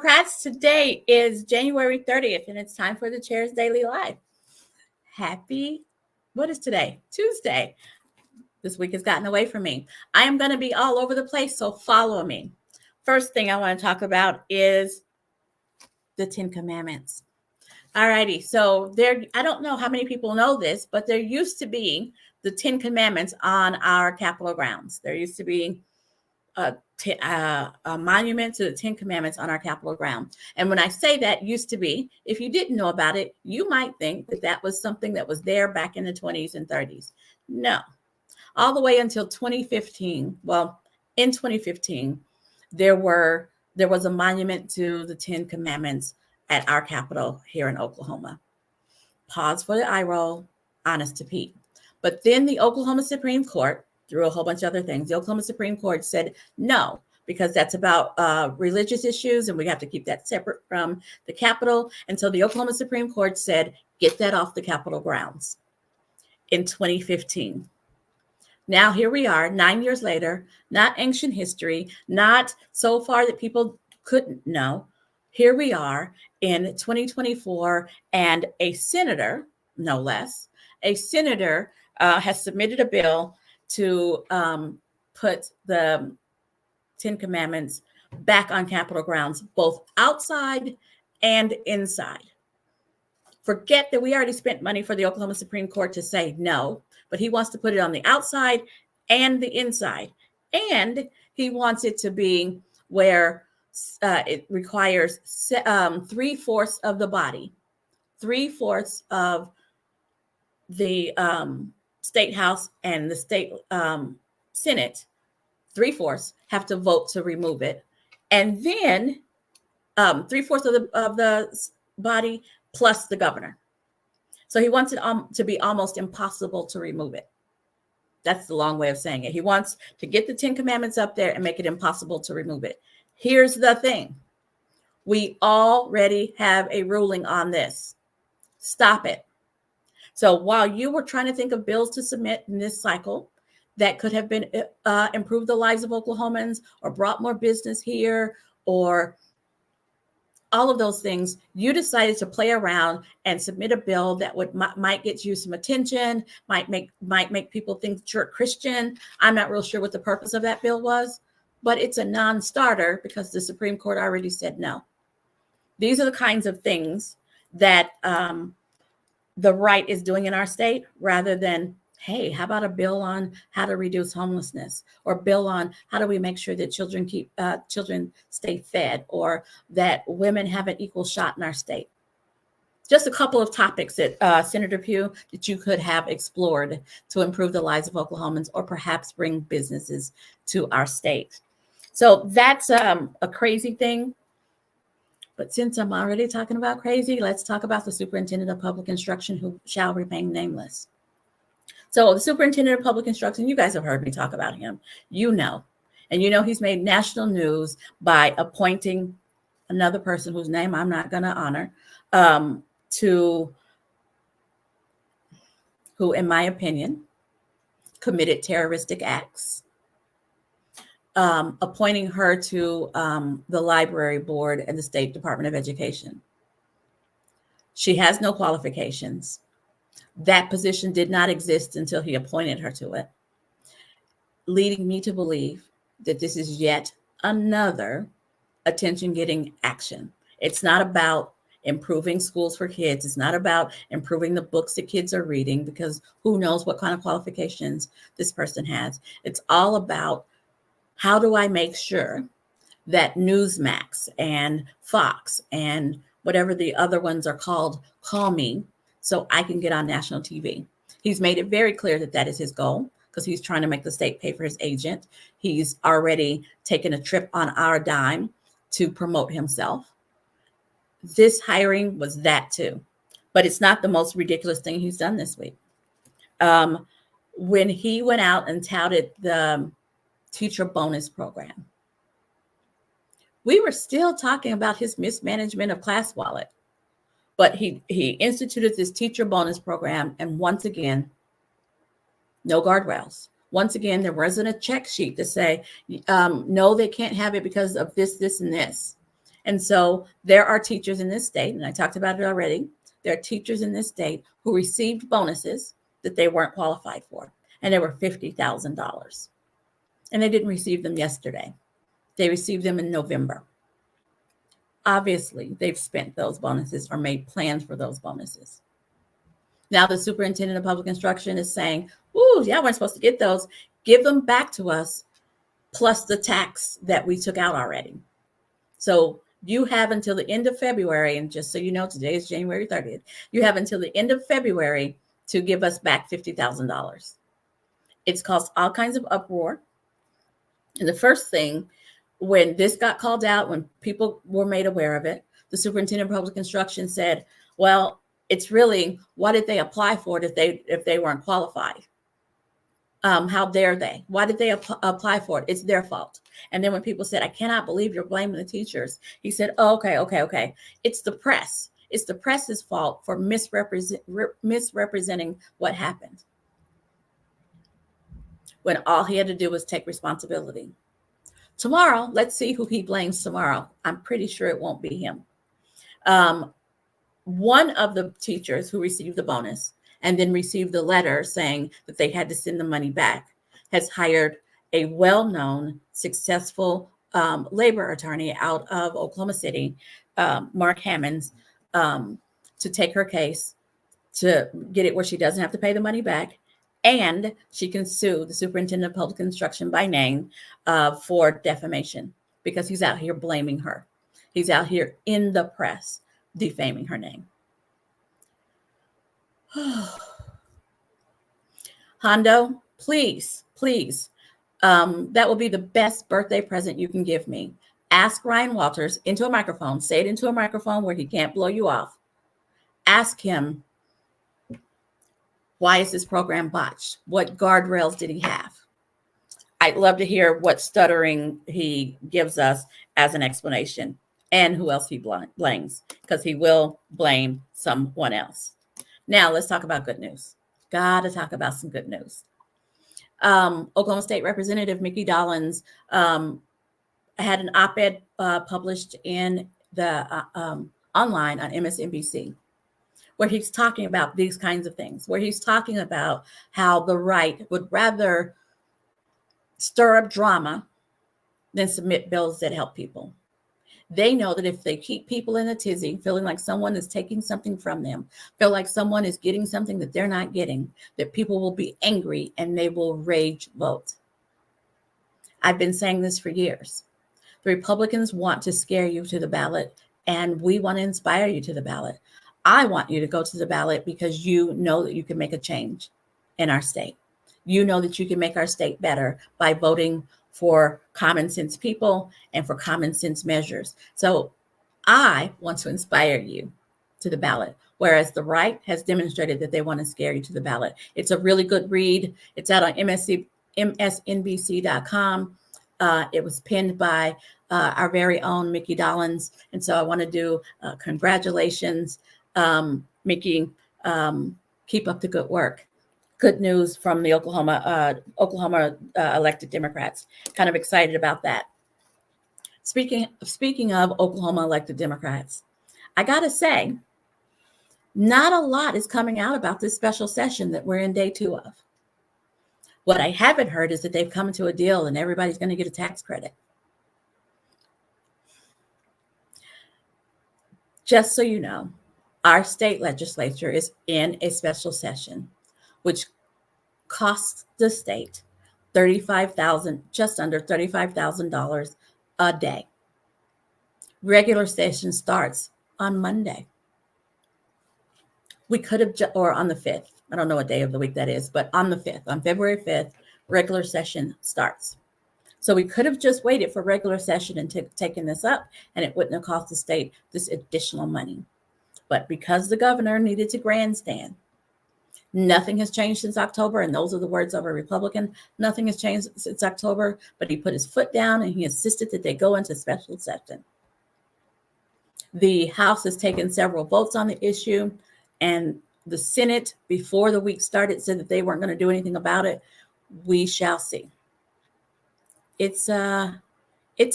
Democrats. Today is January 30th, and it's time for the Chair's Daily Live. What is today? Tuesday. This week has gotten away from me. I am going to be all over the place, so follow me. First thing I want to talk about is the 10 Commandments. All righty, so I don't know how many people know this, but there used to be the 10 Commandments on our Capitol grounds. There used to be a monument to the 10 Commandments on our Capitol ground. And when I say that used to be, if you didn't know about it, you might think that that was something that was there back in the 20s and 30s. No, all the way until 2015. Well, in 2015, there was a monument to the 10 Commandments at our Capitol here in Oklahoma. Pause for the eye roll, honest to Pete. But then the Oklahoma Supreme Court, through a whole bunch of other things, the Oklahoma Supreme Court said no, because that's about religious issues and we have to keep that separate from the Capitol. And so the Oklahoma Supreme Court said, get that off the Capitol grounds in 2015. Now here we are 9 years later, not ancient history, not so far that people couldn't know. Here we are in 2024, and a senator, no less, has submitted a bill to put the 10 Commandments back on Capitol grounds, both outside and inside. Forget that we already spent money for the Oklahoma Supreme Court to say no, but he wants to put it on the outside and the inside. And he wants it to be where it requires 3/4 of the body, 3/4 of the state house and the state Senate, 3/4 have to vote to remove it. And then 3/4 of the body plus the governor. So he wants it to be almost impossible to remove it. That's the long way of saying it. He wants to get the 10 Commandments up there and make it impossible to remove it. Here's the thing. We already have a ruling on this. Stop it. So while you were trying to think of bills to submit in this cycle that could have been improved the lives of Oklahomans or brought more business here or all of those things, you decided to play around and submit a bill that might get you some attention, might make people think that you're a Christian. I'm not real sure what the purpose of that bill was, but it's a non-starter because the Supreme Court already said no. These are the kinds of things that the right is doing in our state, rather than, hey, how about a bill on how to reduce homelessness, or bill on how do we make sure that children stay fed, or that women have an equal shot in our state. Just a couple of topics that Senator Pugh that you could have explored to improve the lives of Oklahomans, or perhaps bring businesses to our state. So that's a crazy thing. But since I'm already talking about crazy, let's talk about the superintendent of public instruction who shall remain nameless. So the superintendent of public instruction, you guys have heard me talk about him. You know, and you know he's made national news by appointing another person whose name I'm not going to honor, who, in my opinion, committed terroristic acts. Appointing her to the library board and the State Department of Education. She has no qualifications. That position did not exist until he appointed her to it, leading me to believe that this is yet another attention-getting action. It's not about improving schools for kids. It's not about improving the books that kids are reading, because who knows what kind of qualifications this person has. It's all about, how do I make sure that Newsmax and Fox and whatever the other ones are called call me so I can get on national TV? He's made it very clear that that is his goal, because he's trying to make the state pay for his agent. He's already taken a trip on our dime to promote himself. This hiring was that too, but it's not the most ridiculous thing he's done this week. When he went out and touted the teacher bonus program, we were still talking about his mismanagement of Class Wallet, but he instituted this teacher bonus program, and once again, no guardrails. Once again, there wasn't a check sheet to say, no, they can't have it because of this, this, and this. And so there are teachers in this state, and I talked about it already. There are teachers in this state who received bonuses that they weren't qualified for, and they were $50,000. And they didn't receive them yesterday. They received them in November. Obviously, they've spent those bonuses or made plans for those bonuses. Now the superintendent of public instruction is saying, ooh, yeah, we're supposed to get those. Give them back to us, plus the tax that we took out already. So you have until the end of February, and just so you know, today is January 30th. You have until the end of February to give us back $50,000. It's caused all kinds of uproar. And the first thing, when this got called out, when people were made aware of it, the superintendent of public instruction said, well, it's really, why did they apply for it if they weren't qualified? How dare they? Why did they apply for it? It's their fault. And then when people said, I cannot believe you're blaming the teachers, he said, oh, okay. It's the press. It's the press's fault for misrepresenting what happened, when all he had to do was take responsibility. Tomorrow, let's see who he blames tomorrow. I'm pretty sure it won't be him. One of the teachers who received the bonus and then received the letter saying that they had to send the money back has hired a well-known, successful labor attorney out of Oklahoma City, Mark Hammonds, to take her case, to get it where she doesn't have to pay the money back, and she can sue the superintendent of public instruction by name for defamation, because he's out here blaming her. He's out here in the press defaming her name. Hondo, please, that will be the best birthday present you can give me. Ask Ryan Walters into a microphone, say it into a microphone where he can't blow you off. Ask him, why is this program botched? What guardrails did he have? I'd love to hear what stuttering he gives us as an explanation, and who else he blames, because he will blame someone else. Now let's talk about good news. Gotta talk about some good news. Oklahoma State Representative Mickey Dolenz had an op-ed published in the online on MSNBC, where he's talking about these kinds of things, where he's talking about how the right would rather stir up drama than submit bills that help people. They know that if they keep people in a tizzy, feeling like someone is taking something from them, feel like someone is getting something that they're not getting, that people will be angry and they will rage vote. I've been saying this for years. The Republicans want to scare you to the ballot, and we want to inspire you to the ballot. I want you to go to the ballot because you know that you can make a change in our state. You know that you can make our state better by voting for common sense people and for common sense measures. So I want to inspire you to the ballot, whereas the right has demonstrated that they want to scare you to the ballot. It's a really good read. It's out on MSNBC.com. It was penned by our very own Mickey Dolenz. And so I want to do congratulations, Mickey. Keep up the good work. Good news from the Oklahoma elected Democrats. Kind of excited about that. Speaking of Oklahoma elected Democrats, I gotta say, not a lot is coming out about this special session that we're in day 2 of. What I haven't heard is that they've come to a deal and everybody's going to get a tax credit. Just so you know, our state legislature is in a special session, which costs the state just under $35,000 a day. Regular session starts on Monday. We could have, or on the 5th. I don't know what day of the week that is, but on the 5th, on February 5th, regular session starts. So we could have just waited for regular session and taken this up, and it wouldn't have cost the state this additional money. But because the governor needed to grandstand, nothing has changed since October, and those are the words of a Republican. Nothing has changed since October, but he put his foot down and he insisted that they go into special session. The House has taken several votes on the issue, and the Senate, before the week started, said that they weren't going to do anything about it. We shall see. It's a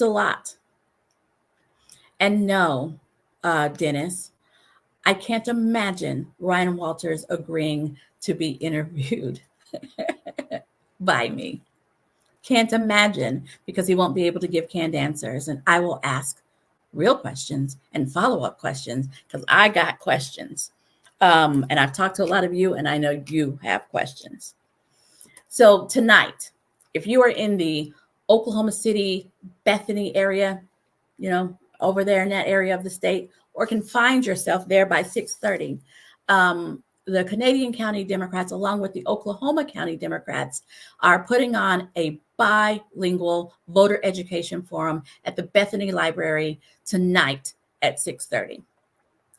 lot. And no, Dennis, I can't imagine Ryan Walters agreeing to be interviewed by me. Can't imagine, because he won't be able to give canned answers. And I will ask real questions and follow-up questions because I got questions. And I've talked to a lot of you, and I know you have questions. So tonight, if you are in the Oklahoma City, Bethany area, over there in that area of the state, or can find yourself there by 6:30, the Canadian County Democrats, along with the Oklahoma County Democrats, are putting on a bilingual voter education forum at the Bethany Library tonight at 6:30.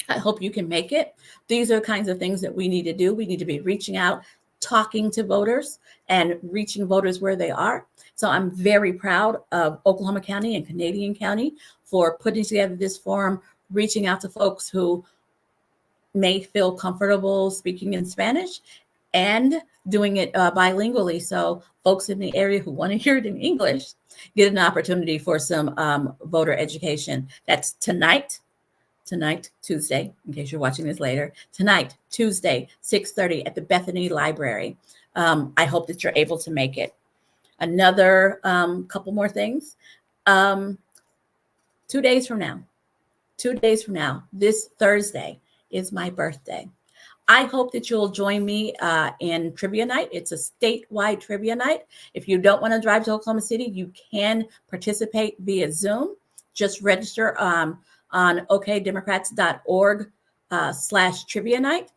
I hope you can make it. These are kinds of things that we need to do. We need to be reaching out, talking to voters, and reaching voters where they are. So I'm very proud of Oklahoma County and Canadian County for putting together this forum, reaching out to folks who may feel comfortable speaking in Spanish and doing it bilingually. So folks in the area who want to hear it in English get an opportunity for some voter education. That's tonight, Tuesday, in case you're watching this later, tonight, Tuesday, 6:30 at the Bethany Library. I hope that you're able to make it. Another couple more things. 2 days from now, this Thursday is my birthday. I hope that you'll join me in trivia night. It's a statewide trivia night. If you don't want to drive to Oklahoma City, you can participate via Zoom. Just register on okdemocrats.org/trivia night.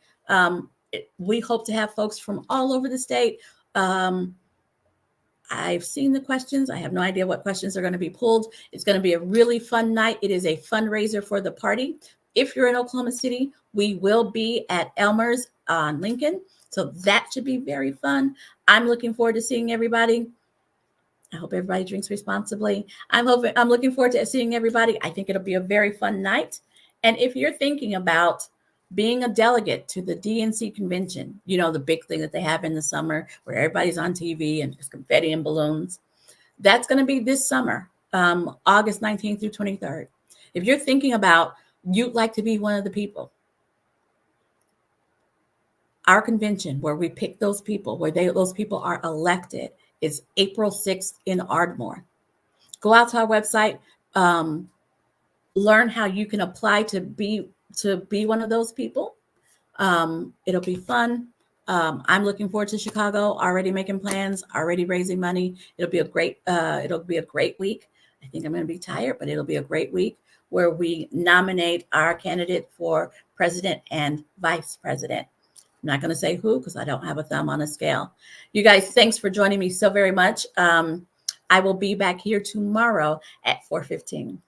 We hope to have folks from all over the state. I've seen the questions. I have no idea what questions are going to be pulled. It's going to be a really fun night. It is a fundraiser for the party. If you're in Oklahoma City, we will be at Elmer's on Lincoln. So that should be very fun. I'm looking forward to seeing everybody. I hope everybody drinks responsibly. I'm looking forward to seeing everybody. I think it'll be a very fun night. And if you're thinking about being a delegate to the DNC convention, the big thing that they have in the summer where everybody's on TV and there's confetti and balloons, that's going to be this summer, August 19th through 23rd. If you're thinking about you'd like to be one of the people, our convention where we pick those people, where those people are elected, is April 6th in Ardmore. Go out to our website, learn how you can apply to be one of those people. It'll be fun. I'm looking forward to Chicago, already making plans, already raising money. It'll be a great week. I think I'm going to be tired, but it'll be a great week where we nominate our candidate for president and vice president. I'm not going to say who because I don't have a thumb on a scale. You guys, thanks for joining me so very much. I will be back here tomorrow at 4:15.